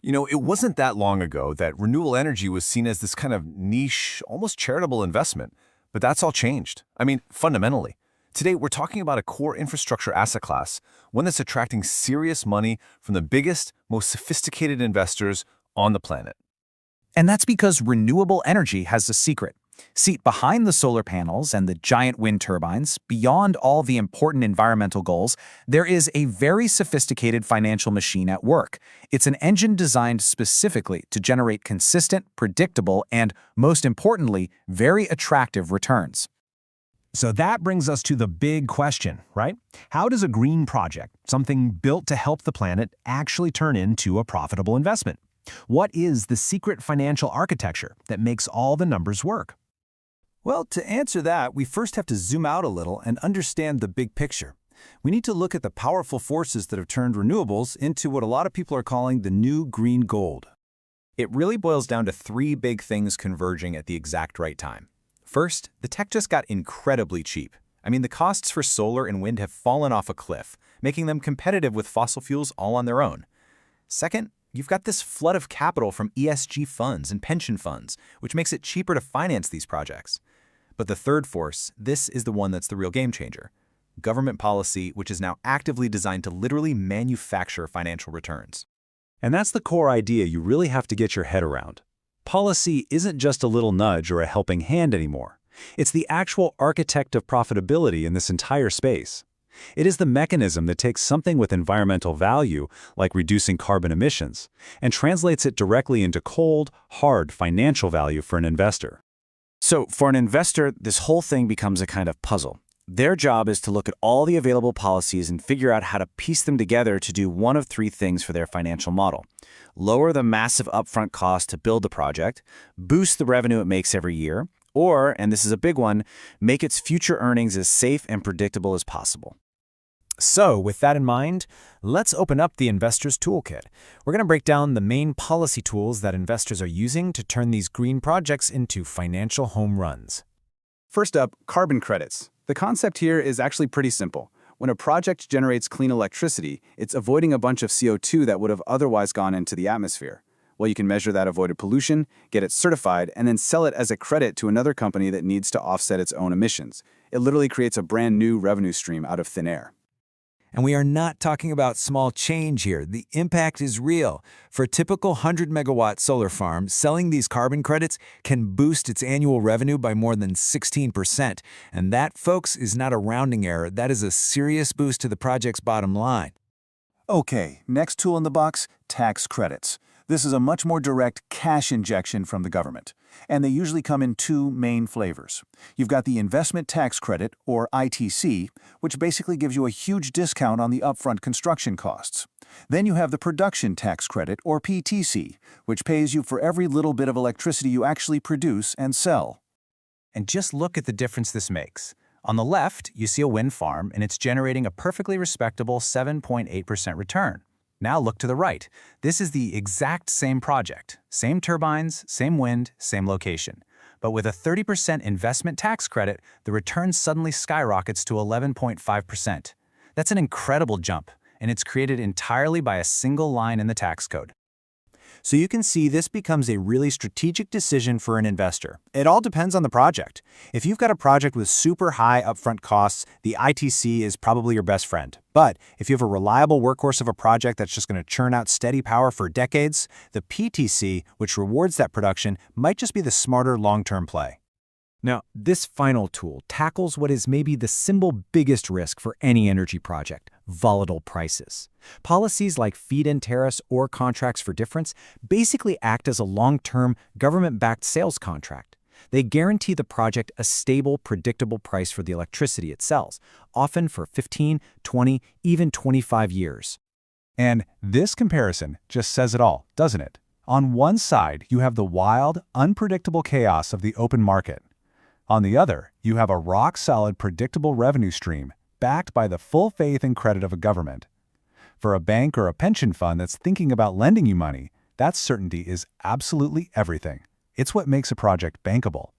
It wasn't that long ago that renewable energy was seen as this kind of niche, almost charitable investment. But that's all changed. I mean, fundamentally. Today, we're talking about a core infrastructure asset class, one that's attracting serious money from the biggest, most sophisticated investors on the planet. And that's because renewable energy has a secret. See, behind the solar panels and the giant wind turbines, beyond all the important environmental goals, there is a very sophisticated financial machine at work. It's an engine designed specifically to generate consistent, predictable, and, most importantly, very attractive returns. So that brings us to the big question, right? How does a green project, something built to help the planet, actually turn into a profitable investment? What is the secret financial architecture that makes all the numbers work? Well, to answer that, we first have to zoom out a little and understand the big picture. We need to look at the powerful forces that have turned renewables into what a lot of people are calling the new green gold. It really boils down to three big things converging at the exact right time. First, the tech just got incredibly cheap. I mean, the costs for solar and wind have fallen off a cliff, making them competitive with fossil fuels all on their own. Second, you've got this flood of capital from ESG funds and pension funds, which makes it cheaper to finance these projects. But the third force, this is the one that's the real game changer. Government policy, which is now actively designed to literally manufacture financial returns. And that's the core idea you really have to get your head around. Policy isn't just a little nudge or a helping hand anymore. It's the actual architect of profitability in this entire space. It is the mechanism that takes something with environmental value, like reducing carbon emissions, and translates it directly into cold, hard financial value for an investor. So, for an investor, this whole thing becomes a kind of puzzle. Their job is to look at all the available policies and figure out how to piece them together to do one of three things for their financial model. Lower the massive upfront cost to build the project, boost the revenue it makes every year, or, and this is a big one, make its future earnings as safe and predictable as possible. So, with that in mind, let's open up the investor's toolkit. We're going to break down the main policy tools that investors are using to turn these green projects into financial home runs. First up, carbon credits. The concept here is actually pretty simple. When a project generates clean electricity, it's avoiding a bunch of CO2 that would have otherwise gone into the atmosphere. Well, you can measure that avoided pollution, get it certified, and then sell it as a credit to another company that needs to offset its own emissions. It literally creates a brand new revenue stream out of thin air. And we are not talking about small change here. The impact is real. For a typical 100-megawatt solar farm, selling these carbon credits can boost its annual revenue by more than 16%. And that, folks, is not a rounding error. That is a serious boost to the project's bottom line. Okay, next tool in the box, tax credits. This is a much more direct cash injection from the government, and they usually come in two main flavors. You've got the investment tax credit, or ITC, which basically gives you a huge discount on the upfront construction costs. Then you have the production tax credit, or PTC, which pays you for every little bit of electricity you actually produce and sell. And just look at the difference this makes. On the left, you see a wind farm, and it's generating a perfectly respectable 7.8% return. Now look to the right. This is the exact same project. Same turbines, same wind, same location. But with a 30% investment tax credit, the return suddenly skyrockets to 11.5%. That's an incredible jump, and it's created entirely by a single line in the tax code. So you can see this becomes a really strategic decision for an investor. It all depends on the project. If you've got a project with super high upfront costs, the ITC is probably your best friend. But if you have a reliable workhorse of a project that's just going to churn out steady power for decades, the PTC, which rewards that production, might just be the smarter long-term play. Now, this final tool tackles what is maybe the single biggest risk for any energy project: volatile prices. Policies like feed-in tariffs or contracts for difference basically act as a long-term, government-backed sales contract. They guarantee the project a stable, predictable price for the electricity it sells, often for 15, 20, even 25 years. And this comparison just says it all, doesn't it? On one side, you have the wild, unpredictable chaos of the open market. On the other, you have a rock-solid, predictable revenue stream backed by the full faith and credit of a government. For a bank or a pension fund that's thinking about lending you money, that certainty is absolutely everything. It's what makes a project bankable.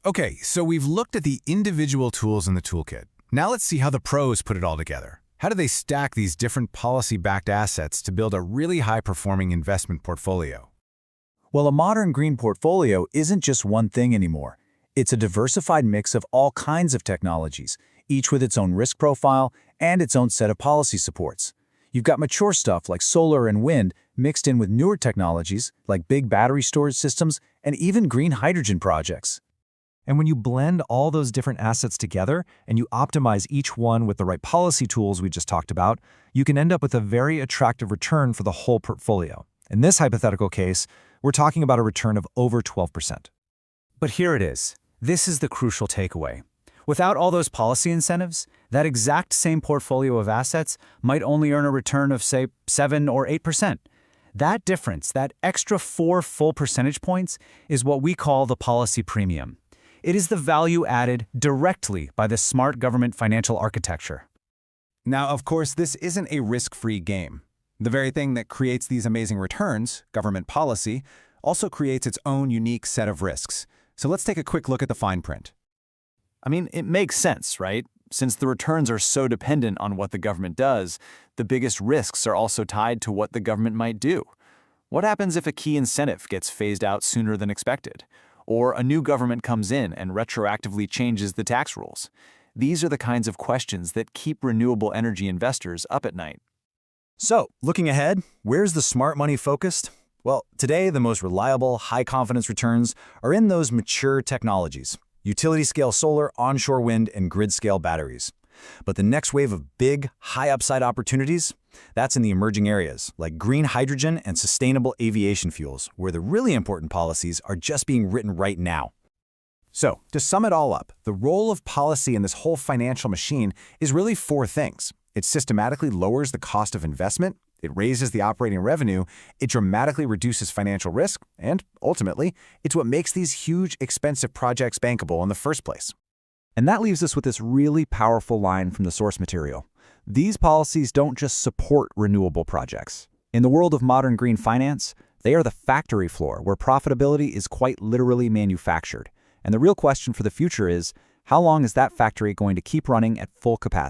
Okay, so we've looked at the individual tools in the toolkit. Now let's see how the pros put it all together. How do they stack these different policy-backed assets to build a really high-performing investment portfolio? Well, a modern green portfolio isn't just one thing anymore. It's a diversified mix of all kinds of technologies, each with its own risk profile and its own set of policy supports. You've got mature stuff like solar and wind mixed in with newer technologies like big battery storage systems and even green hydrogen projects. And when you blend all those different assets together and you optimize each one with the right policy tools we just talked about, you can end up with a very attractive return for the whole portfolio. In this hypothetical case, we're talking about a return of over 12%. But here it is. This is the crucial takeaway. Without all those policy incentives, that exact same portfolio of assets might only earn a return of, say, 7 or 8%. That difference, that extra 4 full percentage points, is what we call the policy premium. It is the value added directly by the smart government financial architecture. Now, of course, this isn't a risk-free game. The very thing that creates these amazing returns, government policy, also creates its own unique set of risks. So let's take a quick look at the fine print. I mean, it makes sense, right? Since the returns are so dependent on what the government does, the biggest risks are also tied to what the government might do. What happens if a key incentive gets phased out sooner than expected? Or a new government comes in and retroactively changes the tax rules? These are the kinds of questions that keep renewable energy investors up at night. So, looking ahead, where's the smart money focused? Well, today the most reliable, high-confidence returns are in those mature technologies: utility-scale solar, onshore wind, and grid-scale batteries. But the next wave of big, high-upside opportunities, that's in the emerging areas, like green hydrogen and sustainable aviation fuels, where the really important policies are just being written right now. So, to sum it all up, the role of policy in this whole financial machine is really 4 things. It systematically lowers the cost of investment, it raises the operating revenue, it dramatically reduces financial risk, and, ultimately, it's what makes these huge, expensive projects bankable in the first place. And that leaves us with this really powerful line from the source material. These policies don't just support renewable projects. In the world of modern green finance, they are the factory floor where profitability is quite literally manufactured. And the real question for the future is, how long is that factory going to keep running at full capacity?